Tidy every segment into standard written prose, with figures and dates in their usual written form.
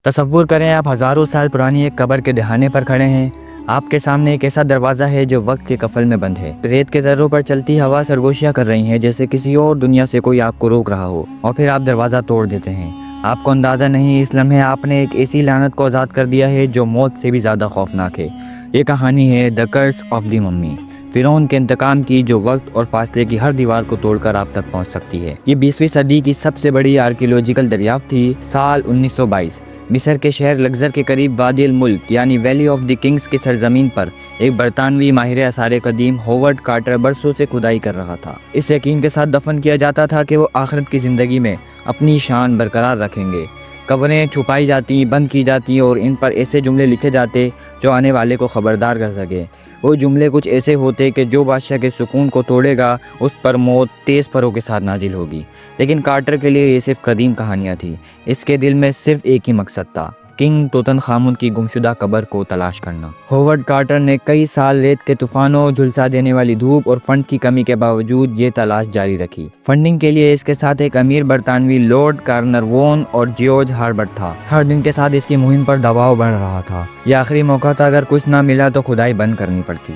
تصور کریں آپ ہزاروں سال پرانی ایک قبر کے دہانے پر کھڑے ہیں۔ آپ کے سامنے ایک ایسا دروازہ ہے جو وقت کے کفل میں بند ہے۔ ریت کے ذروں پر چلتی ہوا سرگوشیاں کر رہی ہیں جیسے کسی اور دنیا سے کوئی آپ کو روک رہا ہو، اور پھر آپ دروازہ توڑ دیتے ہیں۔ آپ کو اندازہ نہیں اس لمحے آپ نے ایک ایسی لعنت کو آزاد کر دیا ہے جو موت سے بھی زیادہ خوفناک ہے۔ یہ کہانی ہے دی کرس آف دی ممی، فرعون کے انتقام کی، جو وقت اور فاصلے کی ہر دیوار کو توڑ کر آپ تک پہنچ سکتی ہے۔ یہ 20ویں صدی کی سب سے بڑی آرکیولوجیکل دریافت تھی۔ سال 1922 مصر کے شہر لگزر کے قریب وادی الملک یعنی ویلی آف دی کنگز کی سرزمین پر ایک برطانوی ماہر آثار قدیم ہوورڈ کارٹر برسوں سے کھدائی کر رہا تھا۔ اس یقین کے ساتھ دفن کیا جاتا تھا کہ وہ آخرت کی زندگی میں اپنی شان برقرار رکھیں گے۔ قبریں چھپائی جاتی، بند کی جاتی اور ان پر ایسے جملے لکھے جاتے جو آنے والے کو خبردار کر سکے۔ وہ جملے کچھ ایسے ہوتے کہ جو بادشاہ کے سکون کو توڑے گا اس پر موت تیز پروں کے ساتھ نازل ہوگی۔ لیکن کارٹر کے لیے یہ صرف قدیم کہانیاں تھیں۔ اس کے دل میں صرف ایک ہی مقصد تھا، کنگ توتن خامون کی گمشدہ قبر کو تلاش کرنا۔ ہوورڈ کارٹر نے کئی سال ریت کے طوفانوں، جھلسا دینے والی دھوپ اور فنڈز کی کمی کے باوجود یہ تلاش جاری رکھی۔ فنڈنگ کے لیے اس کے ساتھ ایک امیر برطانوی لارڈ کارنروون اور جیورج ہاربرٹ تھا۔ ہر دن کے ساتھ اس کی مہم پر دباؤ بڑھ رہا تھا۔ یہ آخری موقع تھا، اگر کچھ نہ ملا تو کھدائی بند کرنی پڑتی۔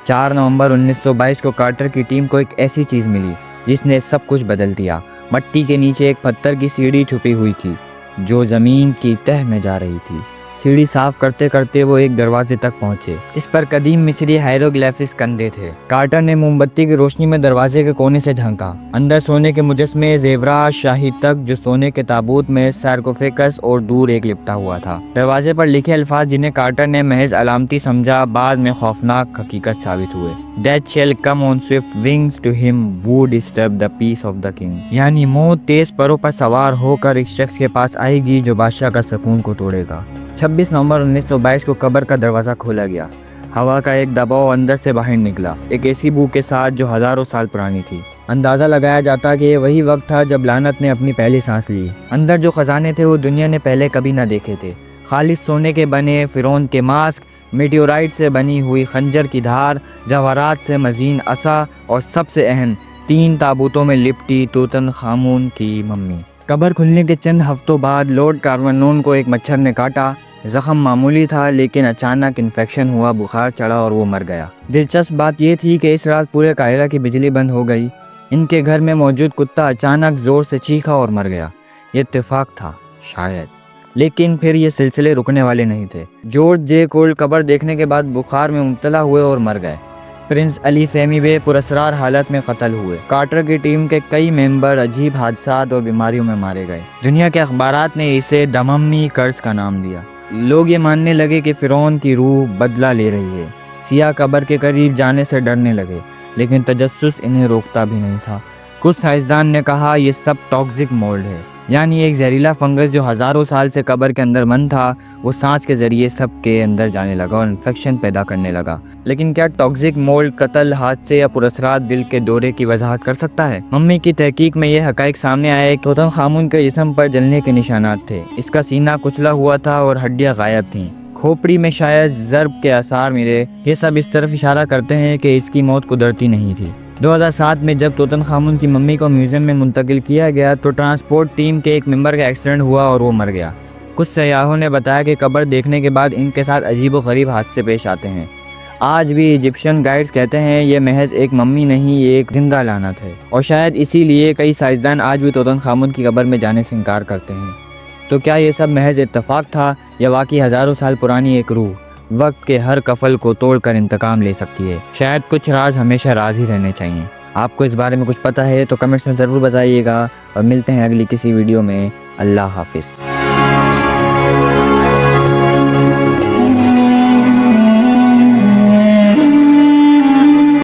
4 نومبر 1922 کو کارٹر کی ٹیم کو ایک ایسی چیز ملی جس نے سب کچھ بدل دیا۔ مٹی کے نیچے ایک پتھر کی سیڑھی چھپی ہوئی تھی جو زمین کی تہہ میں جا رہی تھی۔ سیڑھی صاف کرتے کرتے وہ ایک دروازے تک پہنچے۔ اس پر قدیم مصری ہیروگلیفس کندے تھے۔ کارٹر نے موم بتی کی روشنی میں دروازے کے کونے سے جھانکا۔ اندر سونے کے مجسمے، زیورات، شاہی تخت جو سونے کے تابوت میں، سارکوفیگس اور دور ایک لپٹا ہوا تھا۔ دروازے پر لکھے الفاظ جنہیں کارٹر نے محض علامتی سمجھا بعد میں خوفناک حقیقت ثابت ہوئے۔ Death shall come on swift wings to him who disturb the peace of the king، یعنی موت تیز پروں پر سوار ہو کر اس شخص کے پاس آئے گی جو بادشاہ کا سکون کو توڑے گا۔ 26 نومبر 1922 کو قبر کا دروازہ کھولا گیا۔ ہوا کا ایک دباؤ اندر سے باہر نکلا، ایک ایسی بو کے ساتھ جو ہزاروں سال پرانی تھی۔ اندازہ لگایا جاتا کہ یہ وہی وقت تھا جب لعنت نے اپنی پہلی سانس لی۔ اندر جو خزانے تھے وہ دنیا نے پہلے کبھی نہ دیکھے تھے۔ خالص سونے کے بنے فرعون کے ماسک، میٹیورائٹ سے بنی ہوئی خنجر کی دھار، جواہرات سے مزین عصا اور سب سے اہم 3 تابوتوں میں لپٹی توتن خامون کی ممی۔ قبر کھلنے کے چند ہفتوں بعد لارڈ کارنروون کو ایک مچھر نے کاٹا۔ زخم معمولی تھا لیکن اچانک انفیکشن ہوا، بخار چڑھا اور وہ مر گیا۔ دلچسپ بات یہ تھی کہ اس رات پورے قاہرہ کی بجلی بند ہو گئی۔ ان کے گھر میں موجود کتا اچانک زور سے چیخا اور مر گیا۔ یہ اتفاق تھا شاید، لیکن پھر یہ سلسلے رکنے والے نہیں تھے۔ جارج جے کول قبر دیکھنے کے بعد بخار میں مبتلا ہوئے اور مر گئے۔ پرنس علی فہمی بے پراسرار حالت میں قتل ہوئے۔ کارٹر کی ٹیم کے کئی ممبر عجیب حادثات اور بیماریوں میں مارے گئے۔ دنیا کے اخبارات نے اسے دی ممی کرس کا نام دیا۔ لوگ یہ ماننے لگے کہ فرعون کی روح بدلہ لے رہی ہے۔ سیاہ قبر کے قریب جانے سے ڈرنے لگے، لیکن تجسس انہیں روکتا بھی نہیں تھا۔ کچھ سائنسدان نے کہا یہ سب ٹاکسک مولڈ ہے، یعنی ایک زہریلا فنگس جو ہزاروں سال سے قبر کے اندر بند تھا، وہ سانس کے ذریعے سب کے اندر جانے لگا اور انفیکشن پیدا کرنے لگا۔ لیکن کیا ٹاکسک مولڈ قتل، حادثے یا پراسرار دل کے دورے کی وضاحت کر سکتا ہے؟ ممی کی تحقیق میں یہ حقائق سامنے آئے کہ توتن خامون کے جسم پر جلنے کے نشانات تھے۔ اس کا سینہ کچلا ہوا تھا اور ہڈیاں غائب تھیں۔ کھوپڑی میں شاید ضرب کے آثار ملے۔ یہ سب اس طرف اشارہ کرتے ہیں کہ اس کی موت قدرتی نہیں تھی۔ 2007 میں جب توتن خامون کی ممی کو میوزیم میں منتقل کیا گیا تو ٹرانسپورٹ ٹیم کے ایک ممبر کا ایکسیڈنٹ ہوا اور وہ مر گیا۔ کچھ سیاحوں نے بتایا کہ قبر دیکھنے کے بعد ان کے ساتھ عجیب و غریب حادثے پیش آتے ہیں۔ آج بھی ایجپشین گائیڈز کہتے ہیں یہ محض ایک ممی نہیں، یہ ایک زندہ لعنت ہے، اور شاید اسی لیے کئی سائنسدان آج بھی توتن خامون کی قبر میں جانے سے انکار کرتے ہیں۔ تو کیا یہ سب محض اتفاق تھا یا واقعی ہزاروں سال پرانی ایک روح وقت کے ہر کفل کو توڑ کر انتقام لے سکتی ہے؟ شاید کچھ راز ہمیشہ راز ہی رہنے چاہیے۔ آپ کو اس بارے میں کچھ پتہ ہے تو کمنٹس میں ضرور بتائیے گا، اور ملتے ہیں اگلی کسی ویڈیو میں۔ اللہ حافظ۔